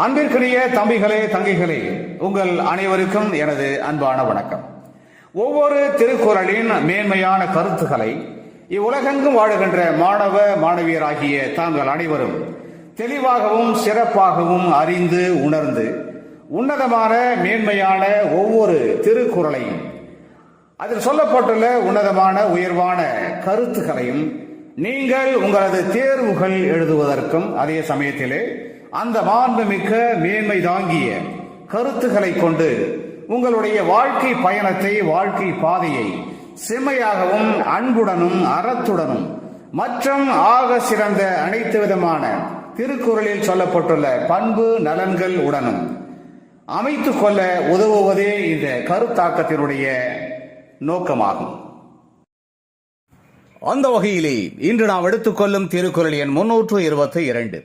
அன்பிற்குரிய தம்பிகளே, தங்கைகளே, உங்கள் அனைவருக்கும் எனது அன்பான வணக்கம். ஒவ்வொரு திருக்குறளின் மேன்மையான கருத்துக்களை இவ்வுலகெங்கும் வாழுகின்ற மாணவ மாணவியராகிய தாங்கள் அனைவரும் தெளிவாகவும் சிறப்பாகவும் அறிந்து உணர்ந்து உன்னதமான மேன்மையான ஒவ்வொரு திருக்குறளையும் அதில் சொல்லப்பட்டுள்ள உன்னதமான உயர்வான கருத்துக்களையும் நீங்கள் உங்களது தேர்வுகள் எழுதுவதற்கும் அதே சமயத்திலே அந்த மாண்புமிக்க மேன்மை தாங்கிய கருத்துக்களை கொண்டு உங்களுடைய வாழ்க்கை பயணத்தை, வாழ்க்கை பாதையை செம்மையாகவும் அன்புடனும் அறத்துடனும் மற்றும் ஆக சிறந்த அனைத்து விதமான திருக்குறளில் சொல்லப்பட்டுள்ள பண்பு நலன்கள் உடனும் அமைத்துக் கொள்ள உதவுவதே இந்த கருத்தாக்கத்தினுடைய நோக்கமாகும். அந்த வகையிலே இன்று நாம் எடுத்துக்கொள்ளும் திருக்குறள் எண் 322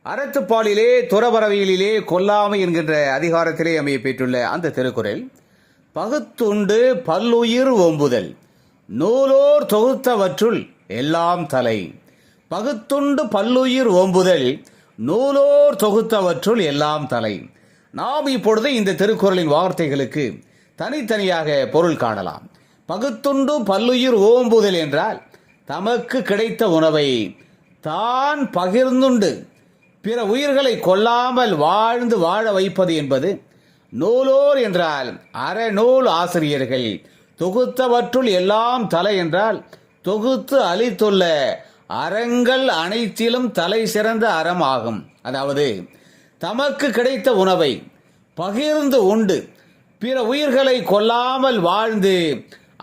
அறத்துப்பாலிலே துறவரவியலிலே கொல்லாமை என்கின்ற அதிகாரத்திலே அமைய பெற்றுள்ள அந்த திருக்குறள், பகுத்துண்டு பல்லுயிர் ஓம்புதல் நூலோர் தொகுத்தவற்றுள் எல்லாம் தலை. பகுத்துண்டு பல்லுயிர் ஓம்புதல் நூலோர் தொகுத்தவற்றுள் எல்லாம் தலை. நாம் இப்பொழுது இந்த திருக்குறளின் வார்த்தைகளுக்கு தனித்தனியாக பொருள் காணலாம். பகுத்துண்டு பல்லுயிர் ஓம்புதல் என்றால் தமக்கு கிடைத்த உணவை தான் பகிர்ந்துண்டு பிற உயிர்களை கொல்லாமல் வாழ்ந்து வாழ வைப்பது என்பது. நூலோர் என்றால் அறநூல் ஆசிரியர்கள், தொகுத்தவற்றுள் எல்லாம் தலை என்றால் தொகுத்து அளித்துள்ள அறங்கள் அனைத்திலும் தலை சிறந்த அறம் ஆகும். அதாவது தமக்கு கிடைத்த உணவை பகிர்ந்து உண்டு பிற உயிர்களை கொல்லாமல் வாழ்ந்து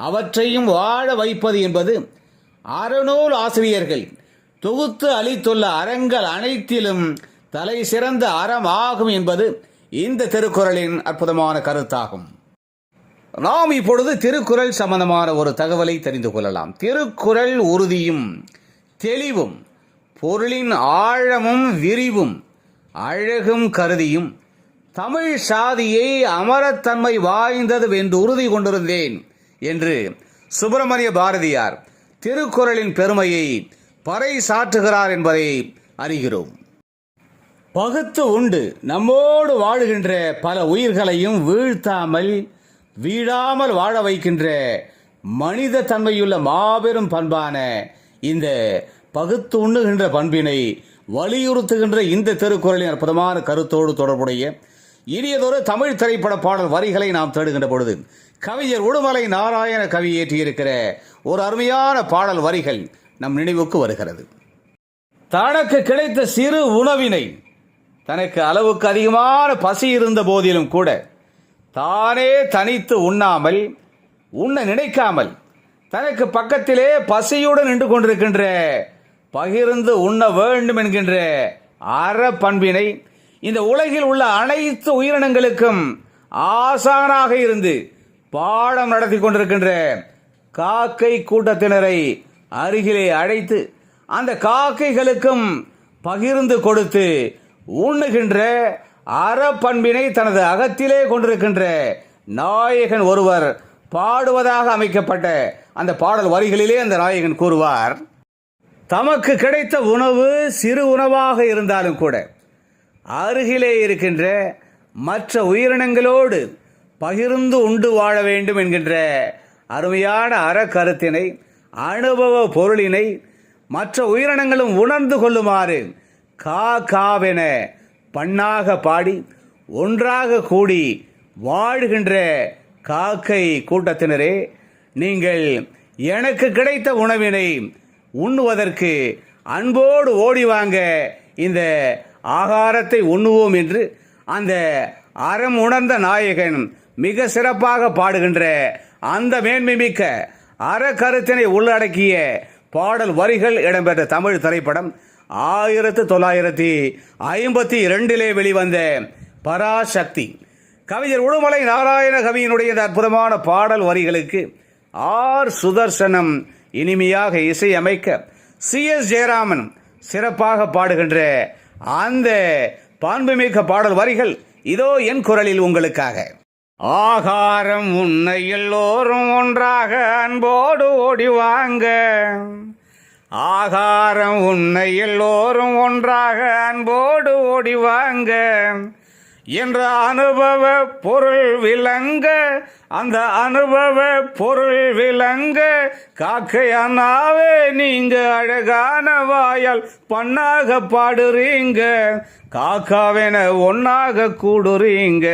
அவற்றையும் வாழ வைப்பது என்பது அறநூல் ஆசிரியர்கள் தொகுத்து அளித்துள்ள அறங்கள் அனைத்திலும் தலை சிறந்த அறம் ஆகும் என்பது இந்த திருக்குறளின் அற்புதமான கருத்தாகும். நாம் இப்பொழுது திருக்குறள் சம்பந்தமான ஒரு தகவலை தெரிந்து கொள்ளலாம். திருக்குறள் உறுதியும் தெளிவும் பொருளின் ஆழமும் விரிவும் அழகும் கருதியும் தமிழ் சாதியை அமரத்தன்மை வாய்ந்தது என்று உறுதி கொண்டிருந்தேன் என்று சுப்பிரமணிய பாரதியார் திருக்குறளின் பெருமையை பறை சாற்றுகிறார் என்பதை அறிகிறோம். பகுத்து உண்டு நம்மோடு வாழுகின்ற பல உயிர்களையும் வீழ்த்தாமல் வீழாமல் வாழ வைக்கின்ற மனித தன்மையுள்ள மாபெரும் பண்பான இந்த பகுத்து உண்ணுகின்ற பண்பினை வலியுறுத்துகின்ற இந்த திருக்குறளின் அற்புதமான கருத்தோடு தொடர்புடைய இனியதொரு தமிழ் திரைப்பட பாடல் வரிகளை நாம் தேடுகின்ற பொழுது கவிஞர் உடுமலை நாராயண கவி இயற்றியிருக்கிற ஒரு அருமையான பாடல் வரிகள் நம் நினைவுக்கு வருகிறது. தனக்கு கிடைத்த சிறு உணவினை, தனக்கு அளவுக்கு அதிகமான பசி இருந்த போதிலும் கூட தானே தனித்து உண்ணாமல், உண்ண நினைக்காமல், தனக்கு பக்கத்திலே பசியுடன் நின்று கொண்டிருக்கின்ற, பகிர்ந்து உண்ண வேண்டும் என்கின்ற அற பண்பினை இந்த உலகில் உள்ள அனைத்து உயிரினங்களுக்கும் ஆசானாக இருந்து பாடம் நடத்தி கொண்டிருக்கின்ற காக்கை கூட்டத்தினரை அருகிலே அழைத்து அந்த காக்கைகளுக்கும் பகிர்ந்து கொடுத்து உண்ணுகின்ற அறப்பண்பினை தனது அகத்திலே கொண்டிருக்கின்ற நாயகன் ஒருவர் பாடுவதாக அமைக்கப்பட்ட அந்த பாடல் வரிகளிலே அந்த நாயகன் கூறுவார், தமக்கு கிடைத்த உணவு சிறு உணவாக இருந்தாலும் கூட அருகிலே இருக்கின்ற மற்ற உயிரினங்களோடு பகிர்ந்து உண்டு வாழ வேண்டும் என்கின்ற அருமையான அறக்கருத்தினை, அனுபவ பொருளினை மற்ற உயிரினங்களும் உணர்ந்து கொள்ளுமாறு காவென பண்ணாக பாடி ஒன்றாக கூடி வாழ்கின்ற காக்கை கூட்டத்தினரே, நீங்கள் எனக்கு கிடைத்த உணவினை உண்ணுவதற்கு அன்போடு ஓடி வாங்க, இந்த ஆகாரத்தை உண்ணுவோம் என்று அந்த அறம் உணர்ந்த நாயகன் மிக சிறப்பாக பாடுகின்ற அந்த மேன்மை மிக்க அறக்கருத்தினை உள்ளடக்கிய பாடல் வரிகள் இடம்பெற்ற தமிழ் திரைப்படம் 1952 வெளிவந்த பராசக்தி. கவிஞர் உடுமலை நாராயண கவியினுடைய இந்த அற்புதமான பாடல் வரிகளுக்கு ஆர் சுதர்சனம் இனிமையாக இசையமைக்க CS ஜெயராமன் சிறப்பாக பாடுகின்ற அந்த பான்புமிக்க பாடல் வரிகள் இதோ என் குரலில் உங்களுக்காக. ஆகாரம் உன்னை எல்லோரும் ஒன்றாக அன்போடு ஓடி வாங்க, ஆகாரம் உன்னை எல்லோரும் ஒன்றாக அன்போடு ஓடி வாங்க என்ற அனுபவ பொருள் விளங்க, அந்த அனுபவ பொருள் விளங்க, காக்கை அண்ணாவே நீங்க அழகான வாயால் பண்ணாக பாடுறீங்க, காக்காவென ஒன்னாக கூடுறீங்க,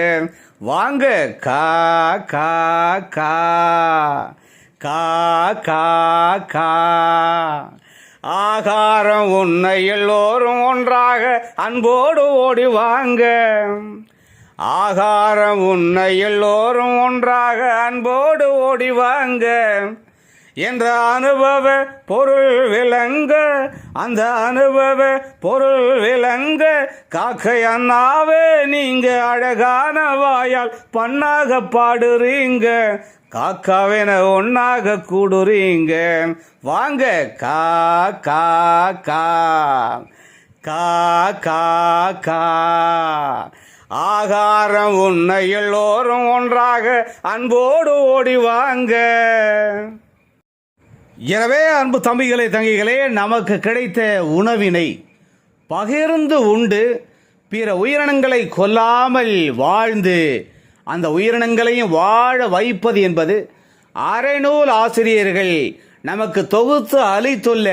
வாங்க கா கா கா கா கா கா. ஆகாரம் உன்னை எல்லோரும் ஒன்றாக அன்போடு ஓடி வாங்க, ஆகாரம் உன்னை எல்லோரும் ஒன்றாக அன்போடு ஓடி வாங்க என்ற அனுபவ பொருள் விளங்க, அந்த அனுபவ பொருள் விளங்க, காக்கை அண்ணாவே நீங்க அழகான வாயால் பண்ணாக பாடுறீங்க, காக்காவென ஒன்னாக கூடுறீங்க, வாங்க கா கா கா கா கா கா. ஆகாரம் உன்னை எல்லோரும் ஒன்றாக அன்போடு ஓடி வாங்க. எனவே அன்பு தம்பிகளே தங்கிகளே, நமக்கு கிடைத்த உணவினை பகிர்ந்து உண்டு பிற உயிரினங்களை கொல்லாமல் வாழ்ந்து அந்த உயிரினங்களையும் வாழ வைப்பது என்பது அறநூல் ஆசிரியர்கள் நமக்கு தொகுத்து அளித்துள்ள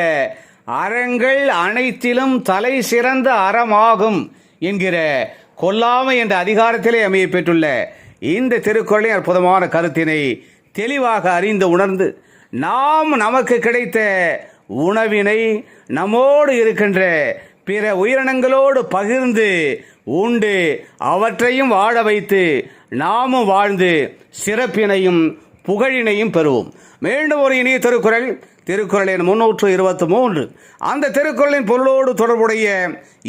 அறங்கள் அனைத்திலும் தலை சிறந்த அறமாகும் என்கிற கொல்லாமை என்ற அதிகாரத்திலே அமைய பெற்றுள்ள இந்த திருக்குறளின் அற்புதமான கருத்தினை தெளிவாக அறிந்து உணர்ந்து நாம் நமக்கு கிடைத்த உணவினை நம்மோடு இருக்கின்ற பிற உயிரினங்களோடு பகிர்ந்து உண்டு அவற்றையும் வாழ வைத்து நாமும் வாழ்ந்து சிறப்பினையும் புகழினையும் பெறுவோம். மீண்டும் ஒரு இனிய திருக்குறள், திருக்குறளின் 323. அந்த திருக்குறளின் பொருளோடு தொடர்புடைய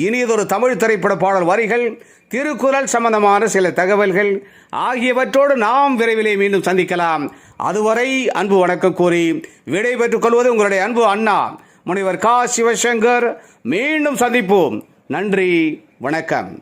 இனியதொரு தமிழ் திரைப்பட பாடல் வரிகள், திருக்குறள் சம்பந்தமான சில தகவல்கள் ஆகியவற்றோடு நாம் விரைவிலே மீண்டும் சந்திக்கலாம். அதுவரை அன்பு வணக்கம் கூறி விடை பெற்றுக் கொள்வது உங்களுடைய அன்பு அண்ணா முனைவர் கா. சிவசங்கர். மீண்டும் சந்திப்போம். நன்றி, வணக்கம்.